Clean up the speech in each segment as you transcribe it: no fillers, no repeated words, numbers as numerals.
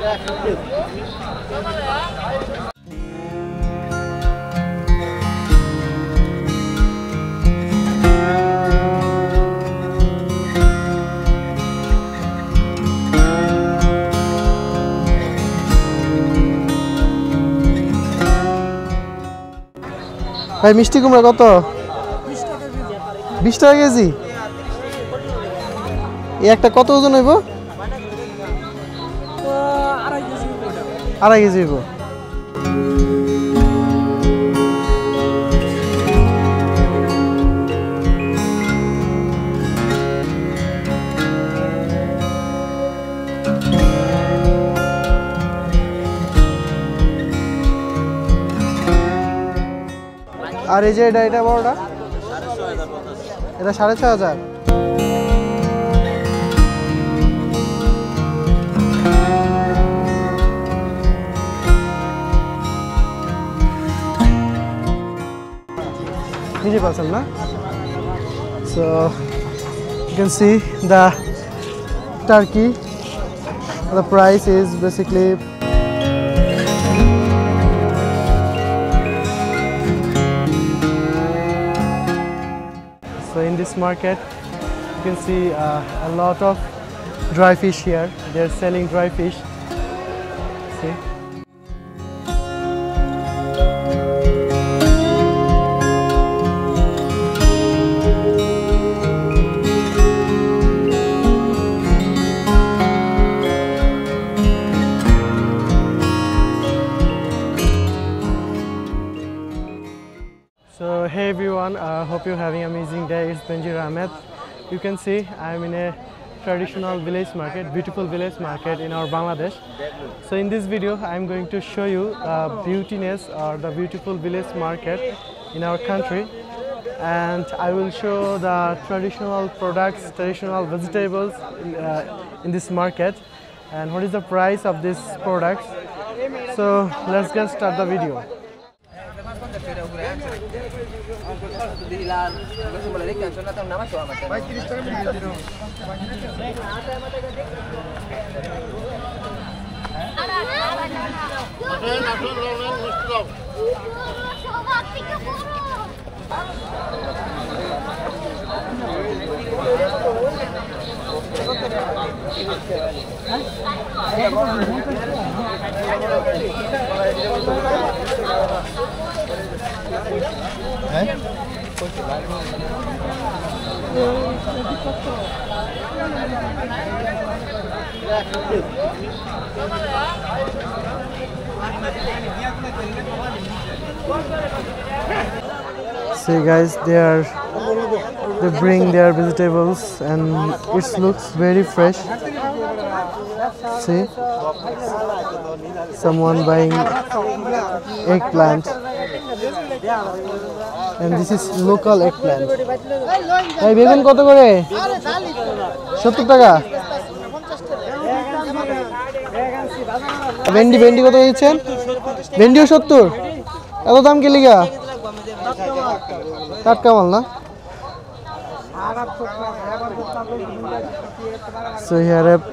ভাই মিষ্টি কুমড়া কত? 20 টাকা কেজি। এই একটা কত ওজন হইব? 2.5 কেজি হইব। আর এই যে এটা বড়টা এটা 6,500। বুঝতে পারছেন না? So you can see the turkey. The price is basically so in this market you can see a lot of dry fish here. They're selling dry fish. See? So hey everyone, hope you're having an amazing day. It's Benjir Ahmed. You can see I'm in a traditional village market, beautiful village market in our Bangladesh. So in this video I'm going to show you the beautiness or the beautiful village market in our country, and I will show the traditional products, traditional vegetables in this market, and what is the price of these products. So let's get start the video. See guys, they bring their vegetables and it looks very fresh. See, someone buying eggplant, and this is local eggplant. Hey, বেগুন কত করে? 70 টাকা। ভেন্ডি কত দিচ্ছেন? ভেন্ডিও 70। এত দাম কি লিগা? টাটকা মাল না? So here have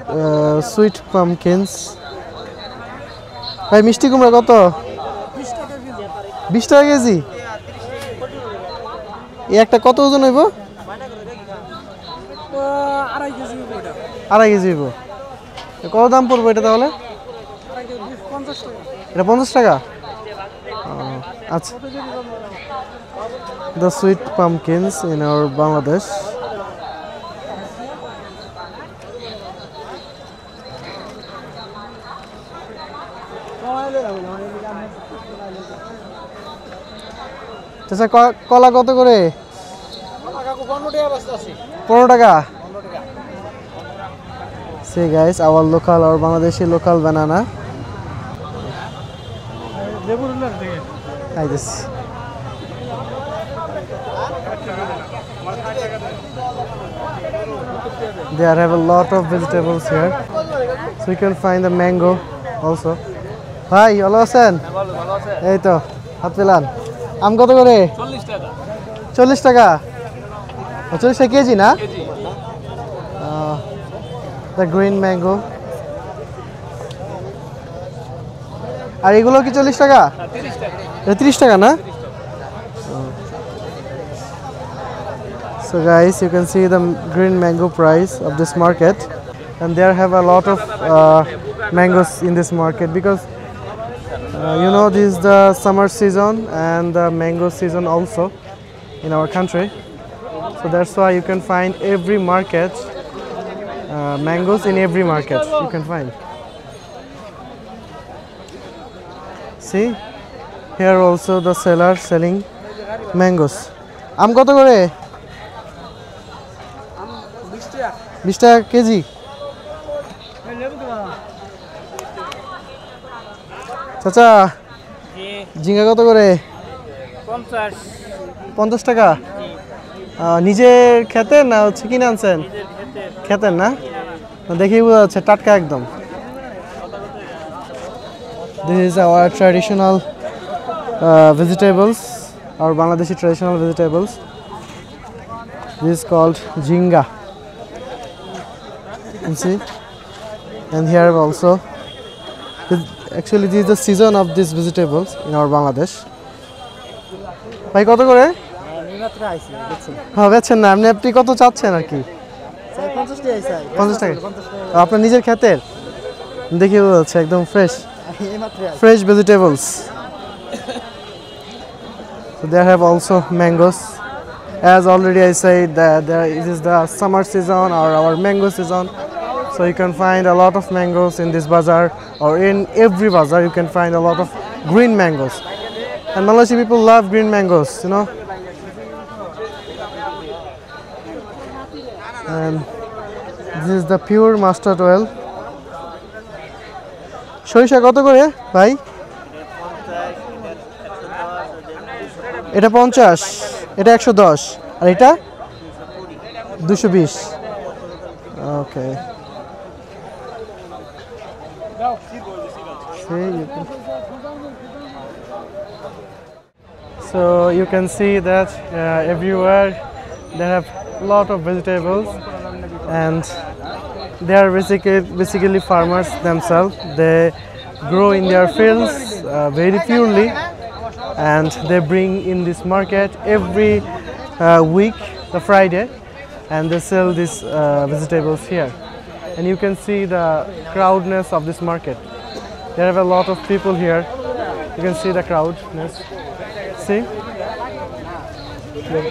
sweet pumpkins. ভাই মিষ্টি কুমড়া কত? 20 টাকা কেজি। এই একটা কত ওজন হইব? 2.5 কেজি হইব। কত দাম পড়বে এটা তাহলে? এটা 50 টাকা। আচ্ছা। The sweet pumpkins in our Bangladesh. কলা কত করে? 15 টাকা। See guys, our local or Bangladeshi local banana. Like this. There have a lot of vegetables here, so you can find the mango also. Hi, hello achen? Ei to, hat pelan. Am koto kore? 40 টাকা। 40 টাকা? 40 টাকা KG না? KG. The green mango. আর এগুলো কি 40 টাকা? 30 টাকা না? So guys, you can see the green mango price of this market, and there have a lot of mangoes in this market because you know this is the summer season and the mango season also in our country. So that's why you can find every market mangoes in every market you can find. See, here also the seller selling mangoes. আম কত করে? 20 টাকা KG. চাচা ঝিঙ্গা কত করে? 50 টাকা। নিজের খেতে না হচ্ছে কিনে আনছেন? খেতেন না? দেখেই বোঝা যাচ্ছে টাটকা একদম। This is our traditional vegetables, our Bangladeshi traditional vegetables. This is called jhinga. You see, and here also, actually this is the season of these vegetables in our Bangladesh. ভাই কত করে? হ্যাঁ বেচছেন না, আপনি কত চাচ্ছেন আর কি? 50 টাকা। আপনার নিজের ক্ষেতের? দেখি বোঝা যাচ্ছে একদম fresh vegetables. So there have also mangoes. As already I said that it is the summer season or our mango season. So you can find a lot of mangoes in this bazaar, or in every bazaar you can find a lot of green mangoes. And Malaysian people love green mangoes, you know. And this is the pure mustard oil. সরিষা কত করে ভাই? এটা 50, এটা 110, আর এটা 220। ওকে, so you can see that everywhere they have a lot of vegetables, and they are basically farmers themselves. They grow in their fields very purely, and they bring in this market every week, the Friday, and they sell these vegetables here. And you can see the crowdness of this market. There are a lot of people here. You can see the crowdness. See,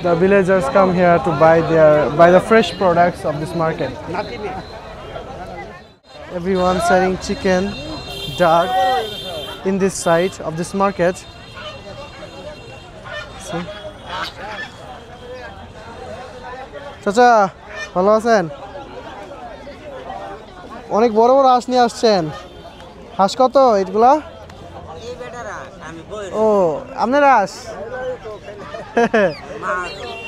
the villagers come here to buy the fresh products of this market. Everyone selling chicken, duck in this side of this market. See? চাচা ভালো আছেন? অনেক বড় বড় হাঁস নিয়ে আসছেন। হাঁস কত এগুলা? ও আপনার হাঁস?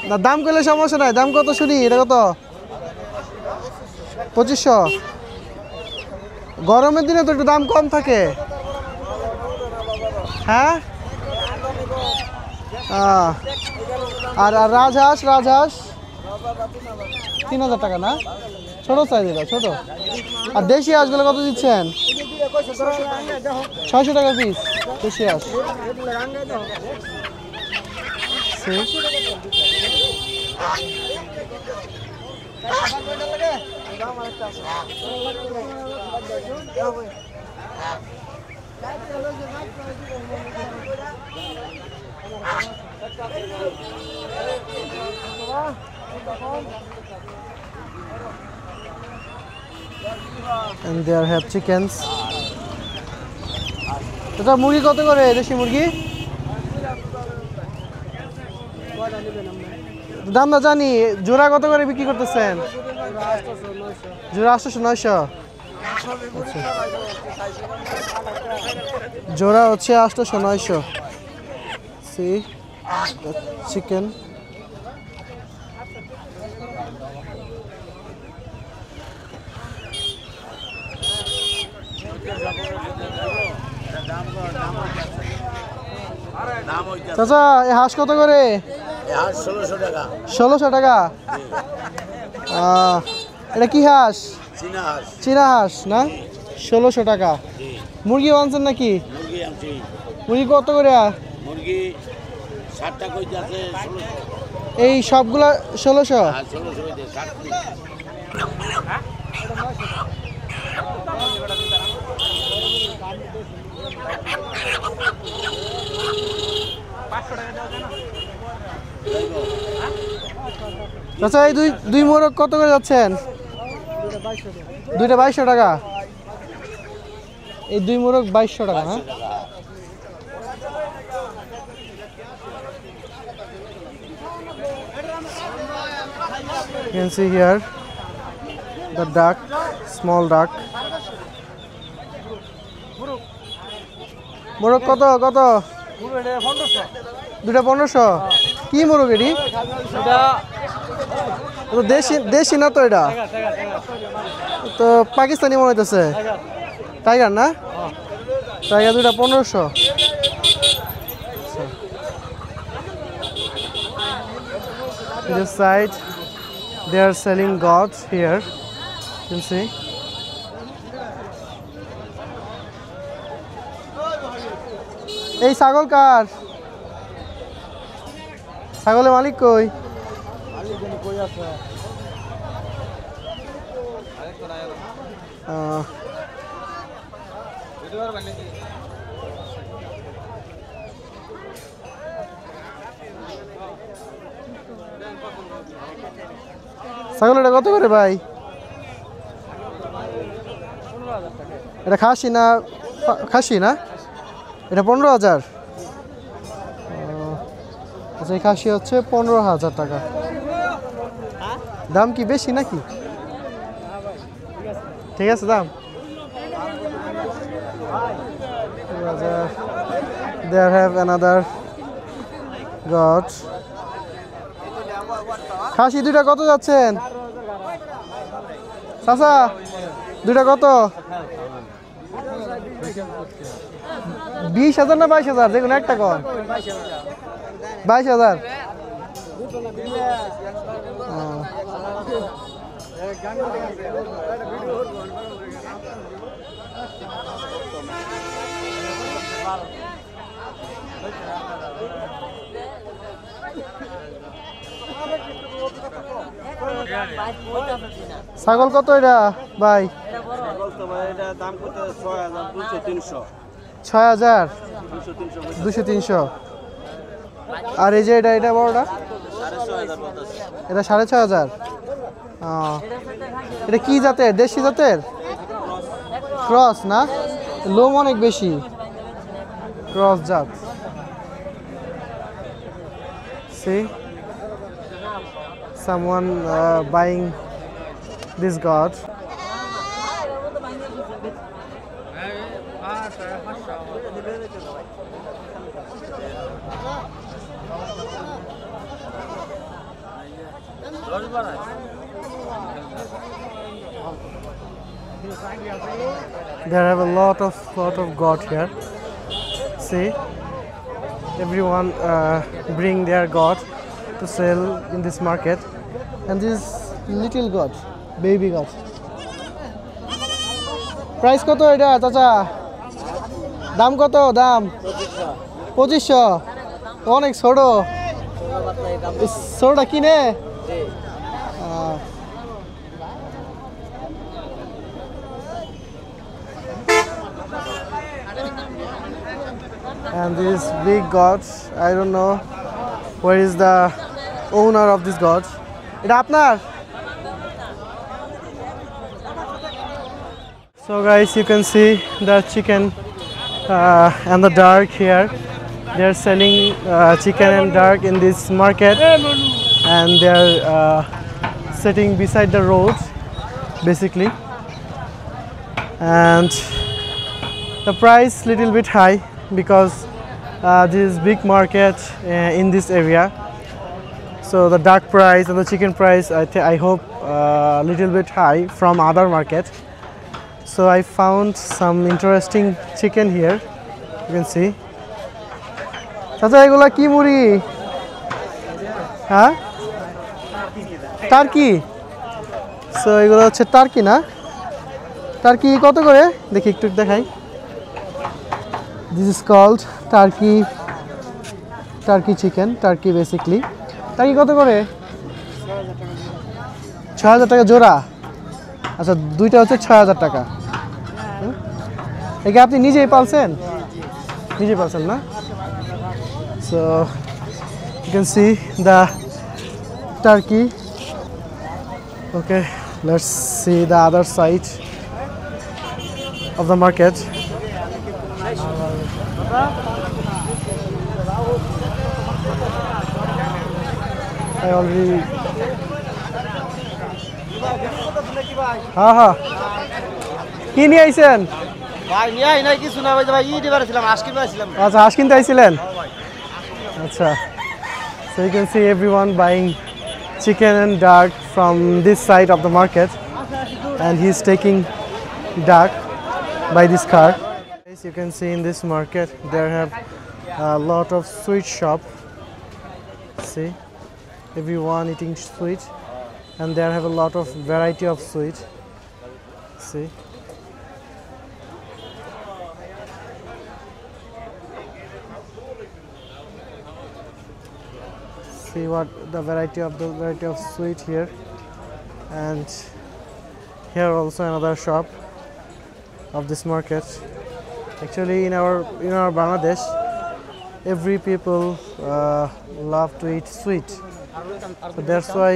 না দাম করলে সমস্যা নাই, দাম কত শুনি? এটা কত? 2500। গরমের দিনে তো একটু দাম কম থাকে। হ্যাঁ, আর রাজহাঁস 3000 টাকা না? ছোট সাইজ, এটা ছোট। আর দেশি হাঁসগুলো কত দিচ্ছেন? 600 টাকা পিস দেশি হাঁস। And there have chickens. এটা মুরগি কত করে? দেশি মুরগি দাম না জানি, জোড়া কত করে বিক্রি করতেছেন? জোড়া 800-900। জোড়া হচ্ছে 800-900। See the chicken. চাচা এই হাঁস কত করে? 1600 টাকা। 1600 টাকা। এটা কি হাঁস? চীনা হাঁস না? 1600 টাকা। মুরগি আনছেন নাকি? বলছি মুরগি কত করে? মুরগি 60টা কইতে আছে 1600 এই সবগুলা 1600। আর 1600 কইতে 60 পিস আচ্ছা এই দুই মোরগ কত করে যাচ্ছেন? দুইটা 2200 টাকা। এই দুই মোরগ 2200 টাকা না? You can see here the duck, small duck. মোরগ কত কত? দুটা 1500। কি মোরগ এটি? দেশি না তো এটা? তো পাকিস্তানি মনে হইতেছে। টাইগার না? টাইগার দুটা 1500। This side they are selling goats here. You can see. এই ছাগল কার? ছাগলের মালিক কই? ছাগল এটা কত করে ভাই? এটা খাসি না? খাসি না? এটা 15,000। আচ্ছা এই খাসি হচ্ছে 15,000 টাকা। দাম কি বেশি নাকি? ঠিক আছে দাম। There have another goat. খাসি দুইটা কত যাচ্ছেন? চাচা দুইটা কত? 20,000 না 22,000? দেখুন একটা কর। 22,000। ছাগল কত এটা ভাই? 6,000 200-300। আর এই যে এটা বড়টা এটা 6,500। এটা কি জাতের? দেশি জাতের? ক্রস না? লোম অনেক বেশি, ক্রস জাত। See, someone buying this goat. There have a lot of goat here. See, everyone bring their goat to sell in this market, and this little goat, baby goat. Price কত এটা চাচা? দাম কত? দাম 2500। অনেক ছোট। ছোটটা কিনে? And these big goats, I don't know where is the owner of this goat. এটা আপনার? So guys, you can see the chicken and the duck here. They are selling chicken and duck in this market, and they are sitting beside the road basically, and the price little bit high because this big market in this area. So the duck price and the chicken price I hope little bit high from other market. So I found some interesting chicken here. You can see. চাচা এগুলা কি মুরগি? হ্যাঁ, turkey. So এগুলো হচ্ছে turkey না? Turkey কত করে দেখি একটু দেখাই। This is called turkey chicken, turkey basically. Turkey কত করে? ৬,০০০ টাকা জোড়া। আচ্ছা দুইটা হচ্ছে ৬,০০০ টাকা। এটা আপনি নিজেই পালছেন? নিজেই পালছেন না? So you can see the turkey. Okay, let's see the other side of the market. I already হ্যাঁ কি নিয়ে আইছেন? ভাই নিয়ে আই নাই কিছু না ভাই, ভাই ই দিবার ছিলাম, হাঁস কিনতে আইছিলাম। আচ্ছা হাঁস কিনতে আইছিলেন? আচ্ছা, so you can see everyone buying chicken and duck from this side of the market, and he's taking duck by this car. As you can see in this market, there have a lot of sweet shop. See, everyone eating sweet, and there have a lot of variety of sweet. See. See what the variety of sweet here, and here also another shop of this market. Actually, in our Bangladesh, every people love to eat sweet, so that's why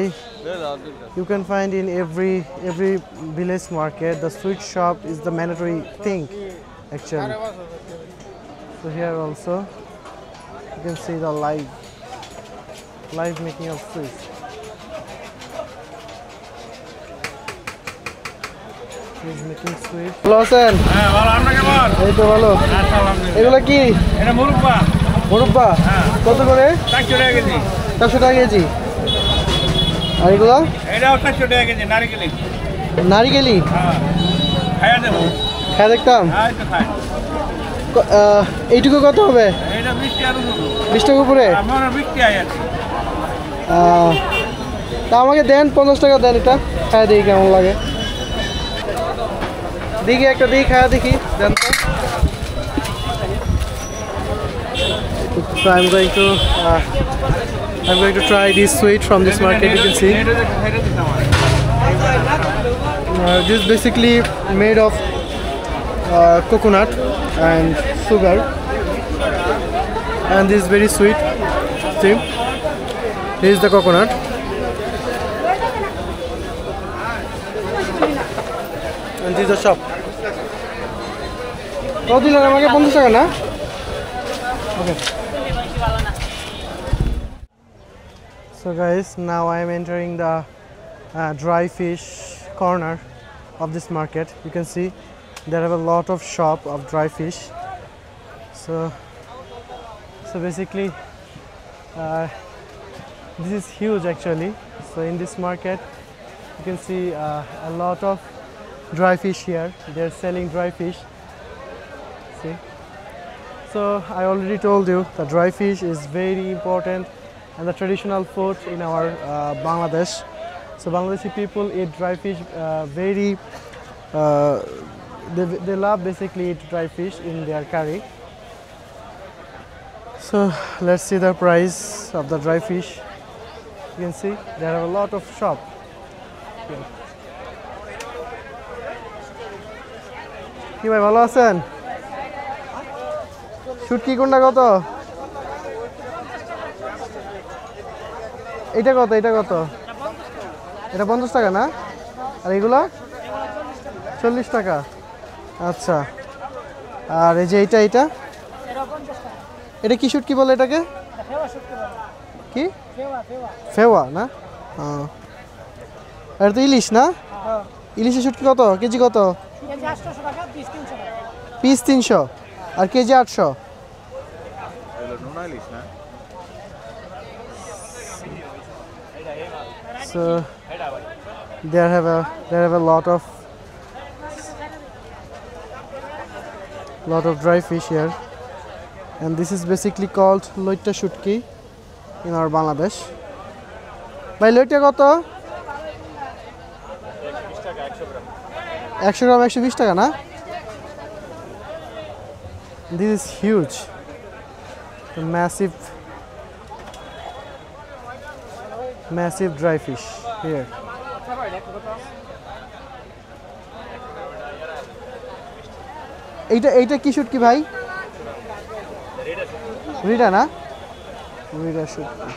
you can find in every village market the sweet shop is the mandatory thing actually. So here also you can see the live making of sweets. He's making sweet. ভালো আছেন? হ্যাঁ ভালো, আপনি কেমন? এই তো ভালো। আলহামদুলিল্লাহ। এগুলো কি? এটা মুরব্বা। মুরব্বা? হ্যাঁ। কত করে? 400 টাকা কেজি। 400 টাকা কেজি। আর এগুলো? এটাও 400 টাকা কেজি, নারিকেলি। নারিকেলি? হ্যাঁ। খায়া দেবো। খায় দেখতাম? হ্যাঁ, এই তো খায়। এইটুকু কত হবে? এটা 20 টাকার উপরে। 20 টাকা উপরে? আমার 20 টাকা আছে। তা আমাকে দেন, 50 টাকা দেন, এটা খায় দেখি কেমন লাগে। দেখি একটা দিই, খায়া দেখি, দেন তো। So I'm going to try this sweet from this market. You can see this is basically made of coconut and sugar, and this is very sweet. See, this is the coconut. And this is the shop. কত দিলেন আমাকে? 50 টাকা না? Okay. So guys, now I am entering the dry fish corner of this market. You can see there have a lot of shop of dry fish. So basically this is huge actually. So in this market you can see a lot of dry fish here. They're selling dry fish. See, so I already told you the dry fish is very important and the traditional food in our Bangladesh. So Bangladeshi people eat dry fish very they love basically eat dry fish in their curry. So let's see the price of the dry fish. You can see there are a lot of shop here. কি ভাই ভালো আছেন? শুটকি কোনটা কত? এটা কত? এটা কত? এটা 50 টাকা না? আর এগুলো 40 টাকা। আচ্ছা, আর এই যে এটা এটা কি শুটকি বলে এটাকে? কি? ফেওয়া না? হ্যাঁ, আর তো ইলিশ না? ইলিশের শুটকি কত? কেজি কত? পিস 300 আর KG 800। So there have a lot of dry fish here, and this is basically called loita shutki in our Bangladesh. Bhai loita কত? 100 গ্রাম 120 টাকা না? This is huge. A massive dry fish here. এইটা কি শুটকি ভাই? Read a না? Read a শুটকি।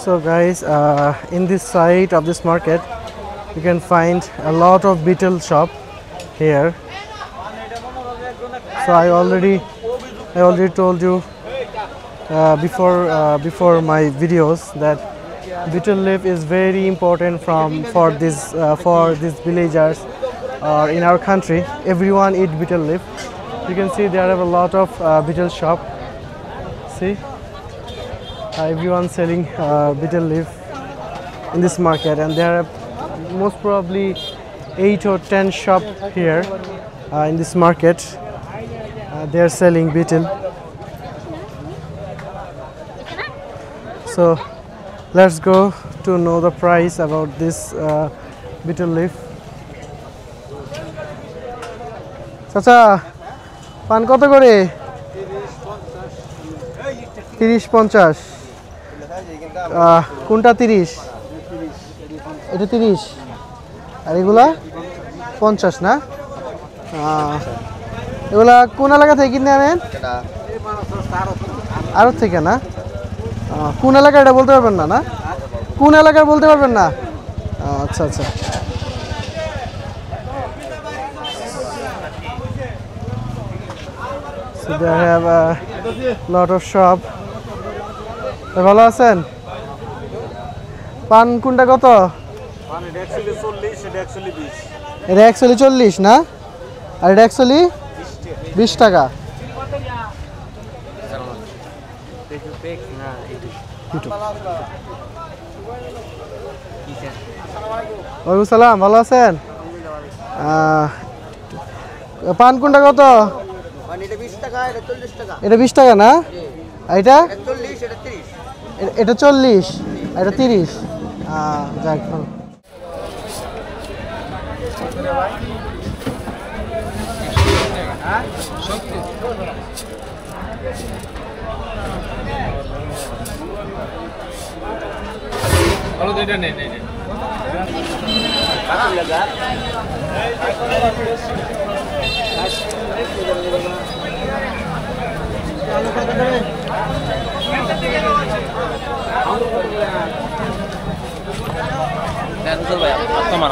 So guys, in this side of this market you can find a lot of beetle shop here. So I already told you before my videos that beetle leaf is very important for these villagers in our country. Everyone eat beetle leaf. You can see there are a lot of beetle shop. See, everyone selling beetle leaf in this market, and there are most probably 8 or 10 shop here in this market. They are selling beetle. So let's go to know the price about this beetle leaf. চাচা পান কত করে? 30-50। কোনটা 30? এটা 30 আর এগুলা 50 না? এগুলা কোন এলাকা থেকে কিনে আনেন? আড়ত থেকে না? কোন এলাকা এটা বলতে পারবেন না? না কোন এলাকার বলতে পারবেন না? আচ্ছা আচ্ছা। So they have a lot of shop. ভালো আছেন? পান কোনটা কত? পান এটা অ্যাকচুয়ালি 40, এটা অ্যাকচুয়ালি 20। এটা অ্যাকচুয়ালি 40 না? আর এটা অ্যাকচুয়ালি 20 টাকা। ওয়ালাইকুম সালাম, ভালো আছেন? পান কোনটা কত? পান এটা 20 টাকা, এটা 40 টাকা। এটা 20 টাকা না? এটা 40, এটা 30। এটা 40, এটা 30। যাক ভালো। ভালো দুইটা নেই নেই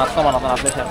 আসমান আপনার সাথে